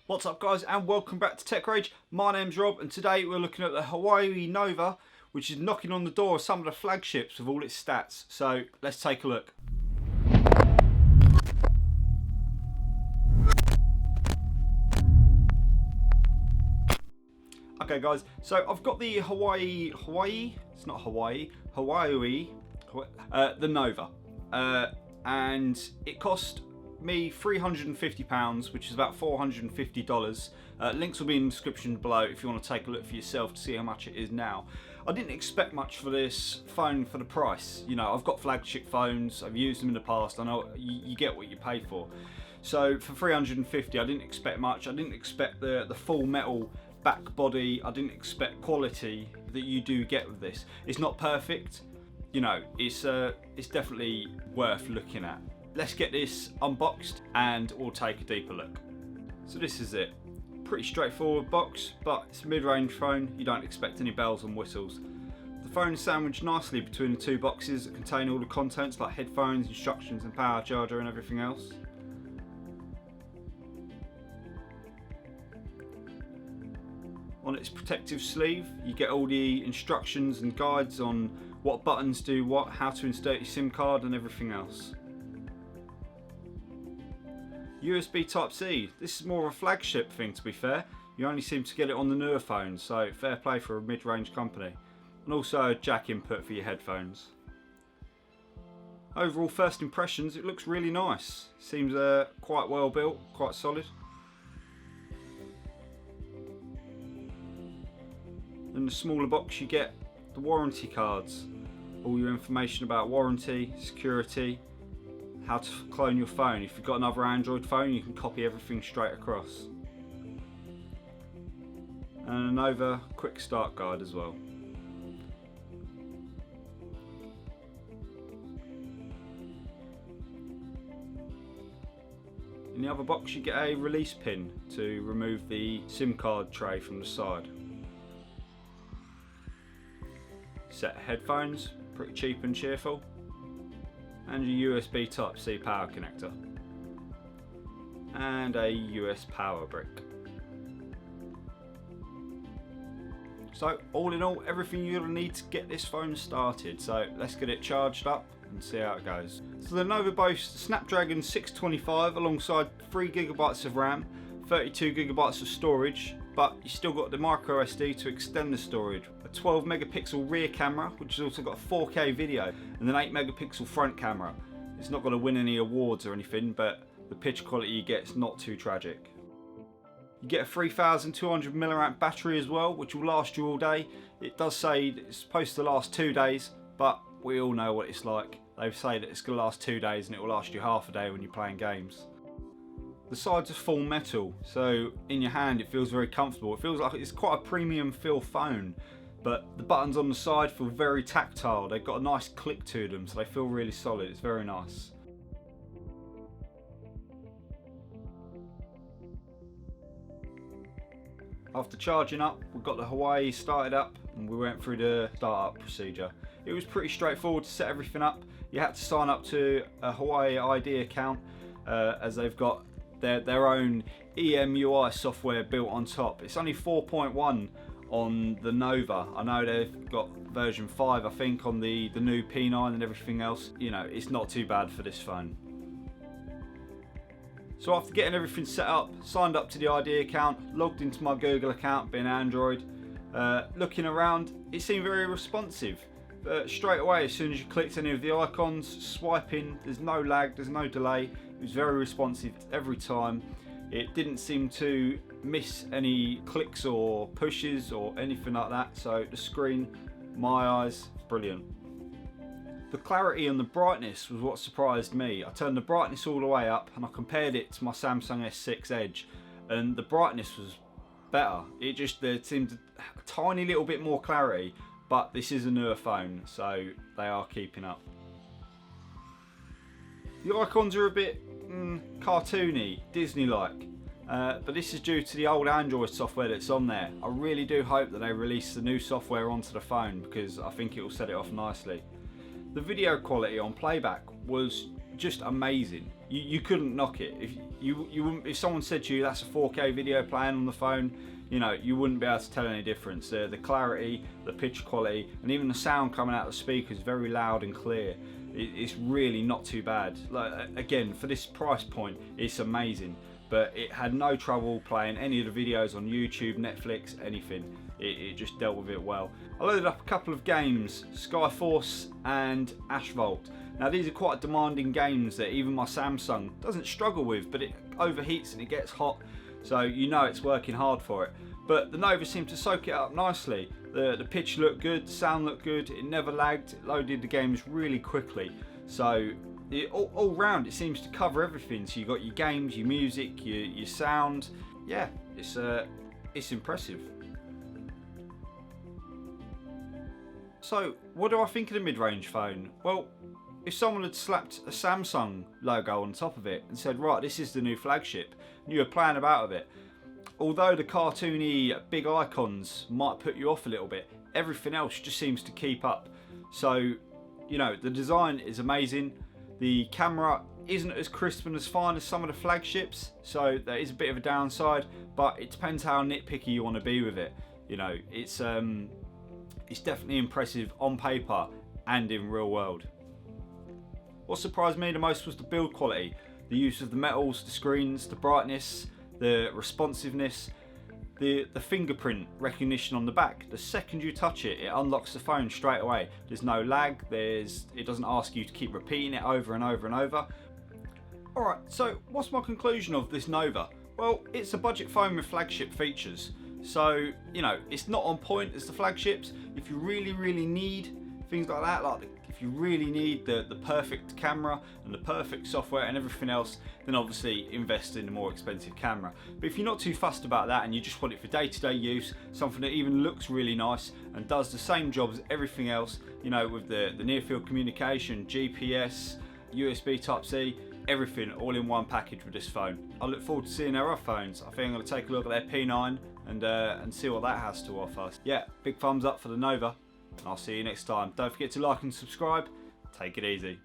What's up guys, and welcome back to Tech Rage. My name's Rob, and today we're looking at the Huawei Nova, which is knocking on the door of some of the flagships with all its stats. So let's take a look. Okay guys, so I've got the Huawei, the Nova, and it cost me £350, which is about $450. Links will be in the description below if you want to take a look for yourself to see how much it is now. I didn't expect much for this phone for the price. You know, I've got flagship phones, I've used them in the past, I know you get what you pay for. So for $350 I didn't expect much. I didn't expect the full metal back body. I didn't expect quality that you do get with this. It's not perfect, you know, it's definitely worth looking at. Let's get this unboxed and we'll take a deeper look. So this is it. Pretty straightforward box, but it's a mid-range phone. You don't expect any bells and whistles. The phone is sandwiched nicely between the two boxes that contain all the contents like headphones, instructions and power charger and everything else. On its protective sleeve you get all the instructions and guides on what buttons do what, how to insert your SIM card and everything else. USB Type-C. This is more of a flagship thing, to be fair. You only seem to get it on the newer phones, so fair play for a mid-range company. And also a jack input for your headphones. Overall first impressions, it looks really nice. Seems quite well built, quite solid. In the smaller box you get the warranty cards. All your information about warranty, security, how to clone your phone. If you've got another Android phone you can copy everything straight across. And a Nova quick start guide as well. In the other box you get a release pin to remove the SIM card tray from the side. Set of headphones, pretty cheap and cheerful. And your USB Type-C power connector. And a US power brick. So all in all, everything you'll need to get this phone started. So let's get it charged up and see how it goes. So the Nova boasts Snapdragon 625 alongside 3GB of RAM, 32GB of storage, but you still got the micro SD to extend the storage. A 12 megapixel rear camera, which has also got a 4K video, and an 8 megapixel front camera. It's not going to win any awards or anything, but the picture quality you get is not too tragic. You get a 3200 mAh battery as well, which will last you all day. It does say it's supposed to last 2 days, but we all know what it's like. They say that it's going to last 2 days and it will last you half a day when you're playing games. The sides are full metal, so in your hand it feels very comfortable. It feels like it's quite a premium feel phone, but the buttons on the side feel very tactile. They've got a nice click to them, so they feel really solid. It's very nice. After charging up, we've got the Huawei started up and we went through the startup procedure. It was pretty straightforward to set everything up. You had to sign up to a Huawei ID account as they've got their own EMUI software built on top. It's only 4.1 on the Nova. I know they've got version 5 I think on the new P9 and everything else. You know, it's not too bad for this phone. So after getting everything set up, signed up to the ID account, logged into my Google account being Android, looking around, it seemed very responsive. Straight away as soon as you clicked any of the icons, swiping, there's no lag, there's no delay. It was very responsive every time. It didn't seem to miss any clicks or pushes or anything like that. So the screen, my eyes, brilliant. The clarity and the brightness was what surprised me. I turned the brightness all the way up and I compared it to my Samsung S6 Edge, and the brightness was better. There seemed a tiny little bit more clarity, but this is a newer phone, so they are keeping up. The icons are a bit cartoony, Disney-like, but this is due to the old Android software that's on there. I really do hope that they release the new software onto the phone because I think it will set it off nicely. The video quality on playback was just amazing. you couldn't knock it. If you wouldn't, if someone said to you that's a 4K video playing on the phone, you know, you wouldn't be able to tell any difference. The clarity, the pitch quality, and even the sound coming out of the speakers is very loud and clear. It's really not too bad. Like, again, for this price point, it's amazing. But it had no trouble playing any of the videos on YouTube, Netflix, anything. It just dealt with it well. I loaded up a couple of games, Skyforce and Asphalt. Now these are quite demanding games that even my Samsung doesn't struggle with, but it overheats and it gets hot, so you know it's working hard for it. But the Nova seemed to soak it up nicely. The pitch looked good, the sound looked good, it never lagged, it loaded the games really quickly. So all round it seems to cover everything. So you got your games, your music, your sound. Yeah, it's impressive. So what do I think of the mid-range phone? Well, if someone had slapped a Samsung logo on top of it and said, right, this is the new flagship, and you were playing about with it, although the cartoony big icons might put you off a little bit, everything else just seems to keep up. So, you know, the design is amazing. The camera isn't as crisp and as fine as some of the flagships, so that is a bit of a downside, but it depends how nitpicky you want to be with it. You know, it's definitely impressive on paper and in real world. What surprised me the most was the build quality, the use of the metals, the screens, the brightness, the responsiveness, the fingerprint recognition on the back. The second you touch it, it unlocks the phone straight away. There's no lag, it doesn't ask you to keep repeating it over and over and over. Alright, so what's my conclusion of this Nova? Well, it's a budget phone with flagship features. So, you know, it's not on point as the flagships. If you really need things like that, like if you really need the perfect camera and the perfect software and everything else, then obviously invest in a more expensive camera. But if you're not too fussed about that and you just want it for day-to-day use, something that even looks really nice and does the same job as everything else, you know, with the near-field communication, GPS, USB Type-C, everything all in one package with this phone. I look forward to seeing their other phones. I think I'm going to take a look at their P9 and see what that has to offer. Yeah, big thumbs up for the Nova. I'll see you next time. Don't forget to like and subscribe. Take it easy.